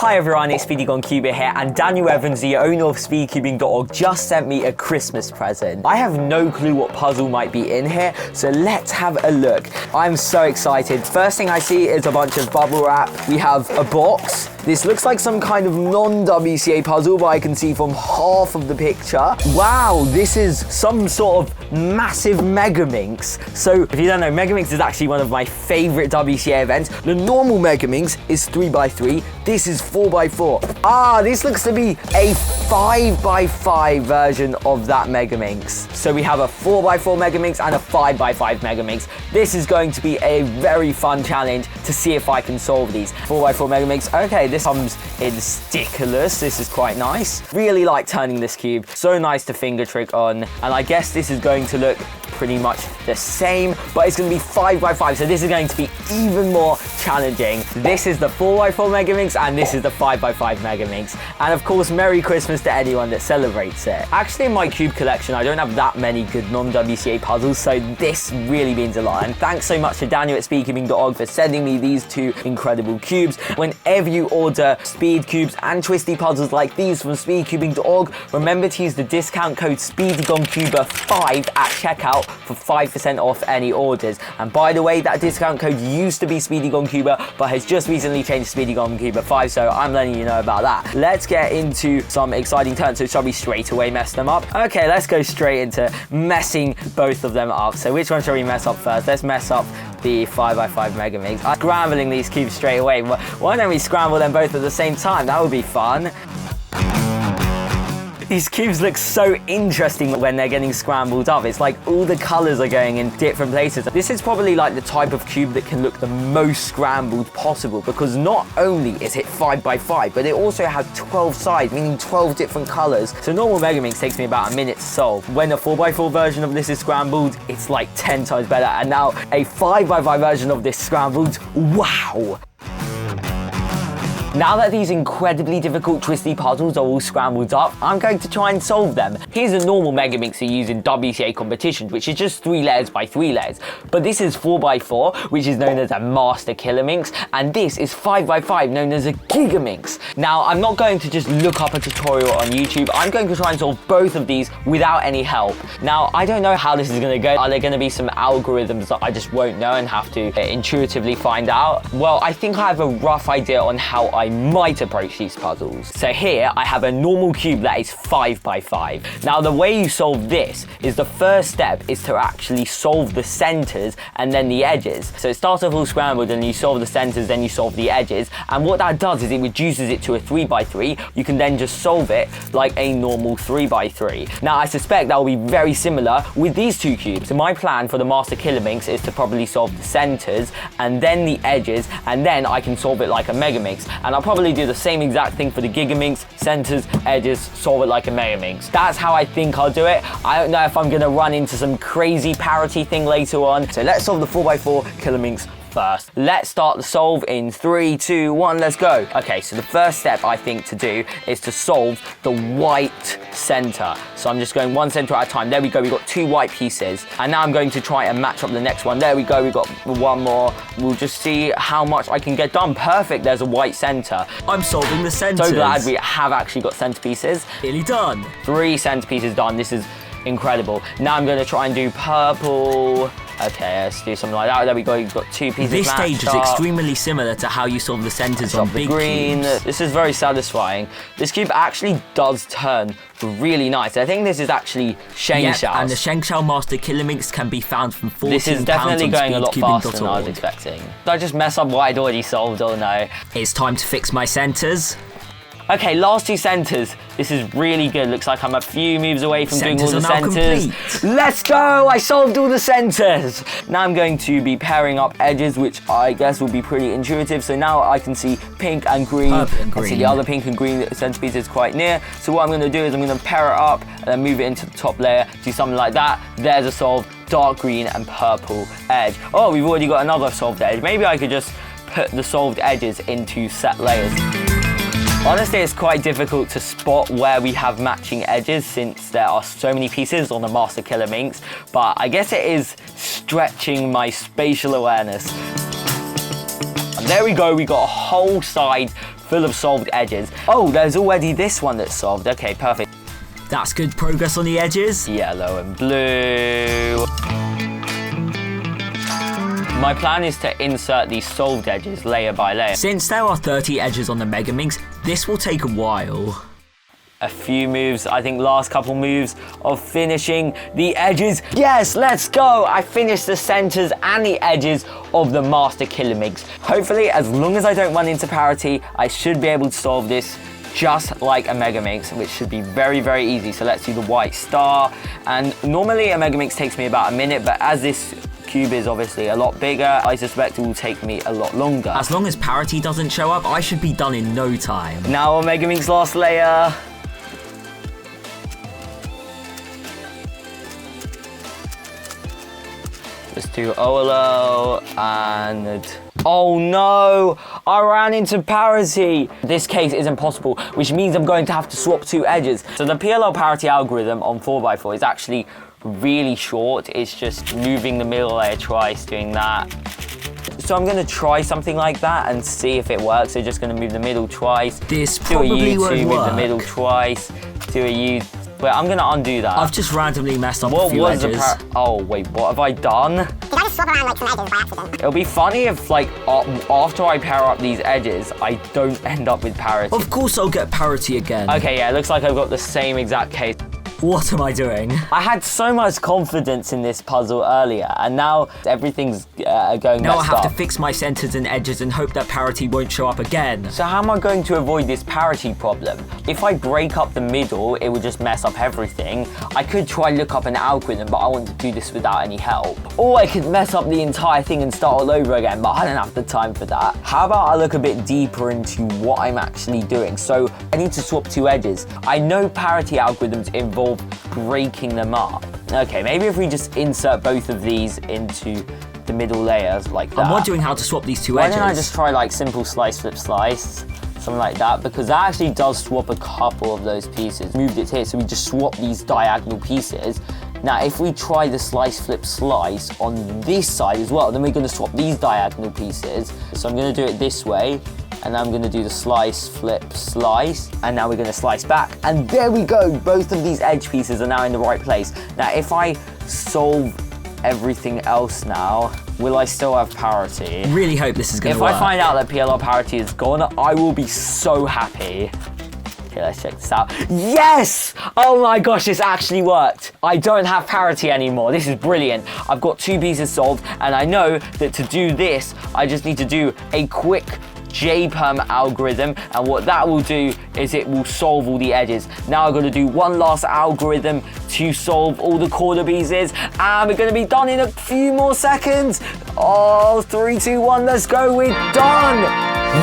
Hi everyone, it's SpeedyGoneCuber here, and Daniel Evans, the owner of SpeedyCubing.org, just sent me a Christmas present. I have no clue what puzzle might be in here, so let's have a look. I'm so excited. First thing I see is a bunch of bubble wrap. We have a box. This looks like some kind of non-WCA puzzle, but I can see from half of the picture. Wow, this is some sort of massive Megaminx. So if you don't know, Megaminx is actually one of my favorite WCA events. The normal Megaminx is 3x3. This is 4x4. Ah, this looks to be a 5x5 version of that Megaminx. So we have a 4x4 Megaminx and a 5x5 Megaminx. This is going to be a very fun challenge to see if I can solve these. 4x4 Megaminx. Okay, this comes in stickerless. This is quite nice. Really like turning this cube. So nice to finger trick on. And I guess this is going to look pretty much the same, but it's going to be 5x5, so this is going to be even more challenging. This is the 4x4 Megaminx and this is the 5x5 Megaminx, and of course Merry Christmas to anyone that celebrates it. Actually, in my cube collection I don't have that many good non-WCA puzzles, so this really means a lot, and thanks so much to Daniel at SpeedyGoneCuber for sending me these two incredible cubes. Whenever you order speed cubes and twisty puzzles like these from SpeedyGoneCuber.org, remember to use the discount code SpeedyGoneCuber5 at checkout for 5% off any orders. And by the way, that discount code used to be SpeedyGoneCuber, but has just recently changed to SpeedyGoneCuber5, so I'm letting you know about that. Let's get into some exciting turns. So shall we straight away mess them up? Okay, let's go straight into messing both of them up. So which one shall we mess up first? Let's mess up the 5x5 Megaminx. I'm scrambling these cubes straight away. Why don't we scramble them both at the same time? That would be fun. These cubes look so interesting when they're getting scrambled up. It's like all the colors are going in different places. This is probably like the type of cube that can look the most scrambled possible, because not only is it 5x5, but it also has 12 sides, meaning 12 different colors. So normal Megaminx takes me about a minute to solve. When a 4x4 version of this is scrambled, it's like 10 times better. And now a 5x5 version of this scrambled, wow! Now that these incredibly difficult twisty puzzles are all scrambled up, I'm going to try and solve them. Here's a normal Megaminx you use in WCA competitions, which is just 3 layers by 3 layers. But this is 4x4, which is known as a Master Kilominx, and this is 5x5, known as a Gigaminx. Now, I'm not going to just look up a tutorial on YouTube. I'm going to try and solve both of these without any help. Now, I don't know how this is going to go. Are there going to be some algorithms that I just won't know and have to intuitively find out? Well, I think I have a rough idea on how I might approach these puzzles. So here I have a normal cube that is 5x5. Now the way you solve this is the first step is to actually solve the centers and then the edges. So it starts off all scrambled and you solve the centers, then you solve the edges, and what that does is it reduces it to a 3x3. You can then just solve it like a normal 3x3. Now I suspect that will be very similar with these two cubes. So my plan for the Master Kilominx is to probably solve the centers and then the edges, and then I can solve it like a Megaminx. And I'll probably do the same exact thing for the Gigaminx, centers, edges, solve it like a Megaminx. That's how I think I'll do it. I don't know if I'm gonna run into some crazy parity thing later on. So let's solve the 4x4 Kilominx first. Let's start the solve in 3, 2, 1, let's go. Okay, so the first step I think to do is to solve the white center. So I'm just going one center at a time. There we go, we've got 2 white pieces. And now I'm going to try and match up the next one. There we go, we've got 1 more. We'll just see how much I can get done. Perfect, there's a white center. I'm solving the centers. So glad we have actually got center pieces. Nearly done. 3 center pieces done, this is incredible. Now I'm gonna try and do purple. Okay, let's do something like that. There we go, you've got 2 pieces. This stage is extremely similar to how you solve the centers on big green cubes. This is very satisfying. This cube actually does turn really nice. I think this is actually ShengShou. Yep, and the ShengShou Master Kilominx can be found from 14 This is definitely going a lot faster than I was SpeedyGoneCuber.org. expecting. Did I just mess up what I'd already solved or no? It's time to fix my centers. Okay, last 2 centers. This is really good. Looks like I'm a few moves away from doing all the centers. Let's go! I solved all the centers. Now I'm going to be pairing up edges, which I guess will be pretty intuitive. So now I can see pink and green. Purple and green. I see the other pink and green centerpiece is quite near. So what I'm going to do is I'm going to pair it up and then move it into the top layer. Do something like that. There's a solved dark green and purple edge. Oh, we've already got another solved edge. Maybe I could just put the solved edges into set layers. Honestly, it's quite difficult to spot where we have matching edges since there are so many pieces on the Master Kilominx, but I guess it is stretching my spatial awareness. And there we go, we got a whole side full of solved edges. Oh, there's already this one that's solved. Okay, perfect. That's good progress on the edges. Yellow and blue. My plan is to insert these solved edges layer by layer. Since there are 30 edges on the Megaminx, this will take a while. A few moves, I think last couple moves of finishing the edges. Yes, let's go! I finished the centers and the edges of the Master Kilominx. Hopefully, as long as I don't run into parity, I should be able to solve this just like a Megaminx, which should be very, very easy. So let's do the white star. And normally a Megaminx takes me about a minute, but as this cube is obviously a lot bigger, I suspect it will take me a lot longer. As long as parity doesn't show up, I should be done in no time. Now on Megaminx last layer. Let's do OLO and... Oh no! I ran into parity! This case is impossible, which means I'm going to have to swap two edges. So the PLL parity algorithm on 4x4 is actually really short. It's just moving the middle layer twice, doing that. So I'm going to try something like that and see if it works. So just going to move the middle twice. This probably won't work. Move the middle twice. Do a U. Wait, I'm going to undo that. I've just randomly messed up a few edges. Oh, wait, what have I done? Did I just swap around like some edges by accident? It'll be funny if, like, after I pair up these edges, I don't end up with parity. Of course I'll get parity again. Okay, yeah, it looks like I've got the same exact case. What am I doing? I had so much confidence in this puzzle earlier, and now everything's going Now I messed have up. to fix my centers and edges and hope that parity won't show up again. So how am I going to avoid this parity problem? If I break up the middle, it would just mess up everything. I could try look up an algorithm, but I want to do this without any help. Or I could mess up the entire thing and start all over again, but I don't have the time for that. How about I look a bit deeper into what I'm actually doing? So I need to swap two edges. I know parity algorithms involve breaking them up. Okay, maybe if we just insert both of these into the middle layers like that. I'm wondering how to swap these two Why edges. don't I just try like simple slice, flip, slice, something like that, because that actually does swap a couple of those pieces. Moved it here, so we just swap these diagonal pieces. Now, if we try the slice, flip, slice on this side as well, then we're going to swap these diagonal pieces. So I'm going to do it this way. And I'm going to do the slice, flip, slice, and now we're going to slice back. And there we go, both of these edge pieces are now in the right place. Now, if I solve everything else now, will I still have parity? Really hope this is going to work. If I find out that PLL parity is gone, I will be so happy. Okay, let's check this out. Yes! Oh my gosh, this actually worked. I don't have parity anymore. This is brilliant. I've got two pieces solved, and I know that to do this, I just need to do a quick J-perm algorithm, and what that will do is it will solve all the edges. Now I've got to do one last algorithm to solve all the corner pieces, and we're going to be done in a few more seconds. Oh, 3, 2, 1, let's go, we're done!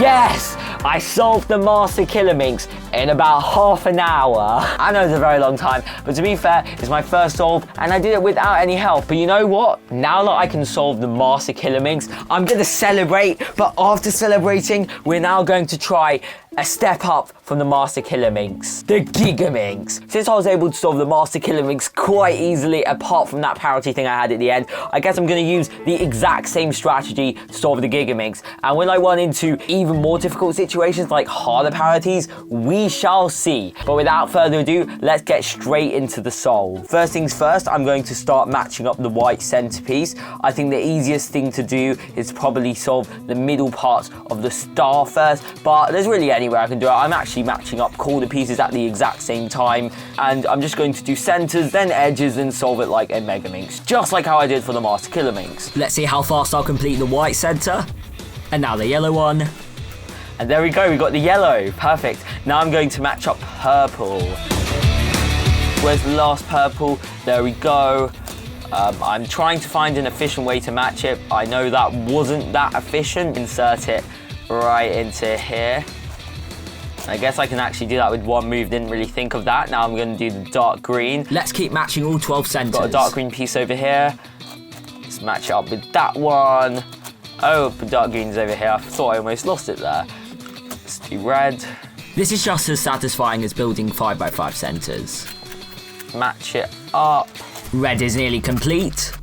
Yes! I solved the Master Kilominx in about half an hour. I know it's a very long time, but to be fair, it's my first solve, and I did it without any help. But you know what? Now that I can solve the Master Kilominx, I'm gonna celebrate, but after celebrating, we're now going to try a step up from the Master Kilominx, the Gigaminx. Since I was able to solve the Master Kilominx quite easily, apart from that parity thing I had at the end, I guess I'm gonna use the exact same strategy to solve the Gigaminx. And when I run into even more difficult situations like harder parities, we shall see. But without further ado, let's get straight into the solve. First things first, I'm going to start matching up the white centerpiece. I think the easiest thing to do is probably solve the middle parts of the star first, but there's really anywhere I can do it. I'm actually matching up corner pieces at the exact same time, and I'm just going to do centers, then edges, and solve it like a Megaminx, just like how I did for the Master Kilominx. Let's see how fast I'll complete the white center. And now the yellow one. And there we go, we got the yellow, perfect. Now I'm going to match up purple. Where's the last purple? There we go. I'm trying to find an efficient way to match it. I know that wasn't that efficient. Insert it right into here. I guess I can actually do that with one move, didn't really think of that. Now I'm going to do the dark green. Let's keep matching all 12 centers. Got a dark green piece over here. Let's match it up with that one. Oh, the dark green's over here. I thought I almost lost it there. Let's do red. This is just as satisfying as building 5x5 centers. Match it up. Red is nearly complete.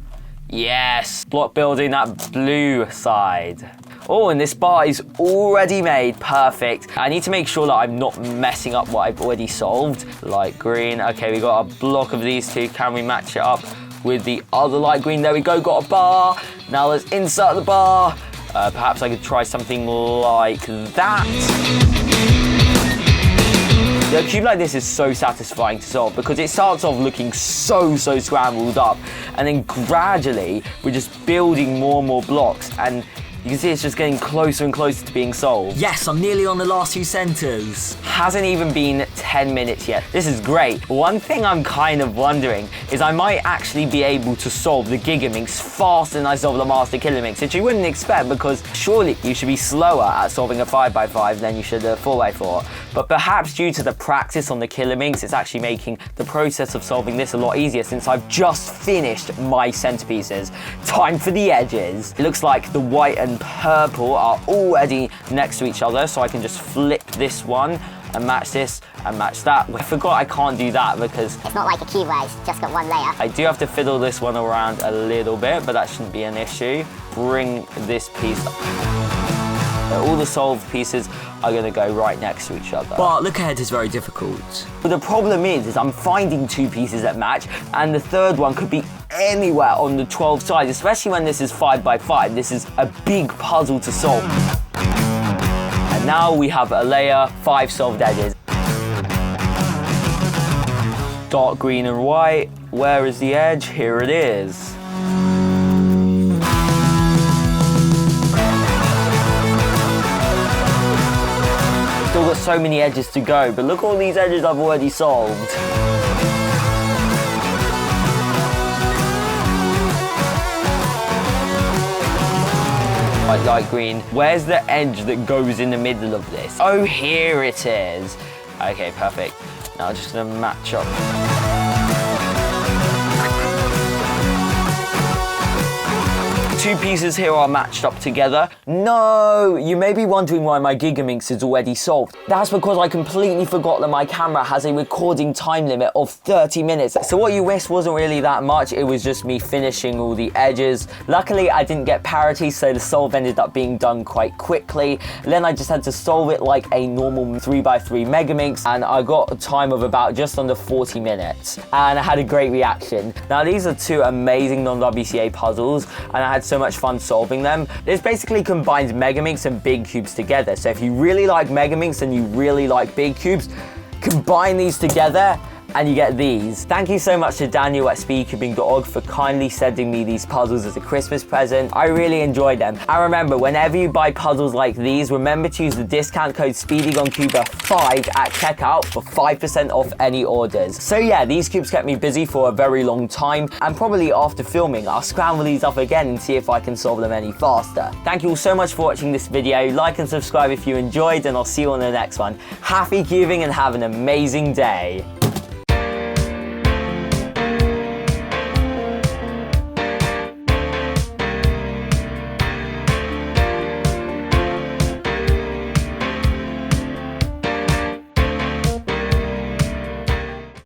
Yes, block building that blue side. Oh, and this bar is already made. Perfect. I need to make sure that I'm not messing up what I've already solved. Light green. Okay, we got a block of these two. Can we match it up with the other light green? There we go, got a bar. Now let's insert the bar. Perhaps I could try something like that. A cube like this is so satisfying to solve because it starts off looking so scrambled up, and then gradually we're just building more and more blocks, and you can see it's just getting closer and closer to being solved. Yes, I'm nearly on the last few centers. Hasn't even been 10 minutes yet. This is great. One thing I'm kind of wondering is I might actually be able to solve the Gigaminx faster than I solve the Master Kilominx, which you wouldn't expect because surely you should be slower at solving a 5x5 than you should a 4x4. But perhaps due to the practice on the Kilominx, it's actually making the process of solving this a lot easier since I've just finished my centerpieces. Time for the edges. It looks like the white and purple are already next to each other, so I can just flip this one and match this and match that. I forgot I can't do that because It's not like a cube where it's just got one layer. I do have to fiddle this one around a little bit, but that shouldn't be an issue. Bring this piece up. All the solved pieces are going to go right next to each other. But look ahead is very difficult. But the problem is I'm finding two pieces that match, and the third one could be anywhere on the 12 sides, especially when this is 5x5. This is a big puzzle to solve. And now we have a layer, 5 solved edges. Dark green and white. Where is the edge? Here it is. Still got so many edges to go, but look all these edges I've already solved. Light green. Where's the edge that goes in the middle of this? Oh, here it is. Okay, perfect. Now I'm just gonna match up. Two pieces here are matched up together. No! You may be wondering why my Gigaminx is already solved. That's because I completely forgot that my camera has a recording time limit of 30 minutes. So what you missed wasn't really that much. It was just me finishing all the edges. Luckily, I didn't get parity, so the solve ended up being done quite quickly. And then I just had to solve it like a normal 3x3 Megaminx, and I got a time of about just under 40 minutes. And I had a great reaction. Now, these are two amazing non-WCA puzzles, and I had so much fun solving them. This basically combines Megaminx and big cubes together. So if you really like Megaminx and you really like big cubes, combine these together and you get these. Thank you so much to Daniel at SpeedyGoneCuber for kindly sending me these puzzles as a Christmas present. I really enjoyed them. And remember, whenever you buy puzzles like these, remember to use the discount code SpeedyGoneCuber5 at checkout for 5% off any orders. So yeah, these cubes kept me busy for a very long time, and probably after filming, I'll scramble these up again and see if I can solve them any faster. Thank you all so much for watching this video. Like and subscribe if you enjoyed, and I'll see you on the next one. Happy cubing and have an amazing day.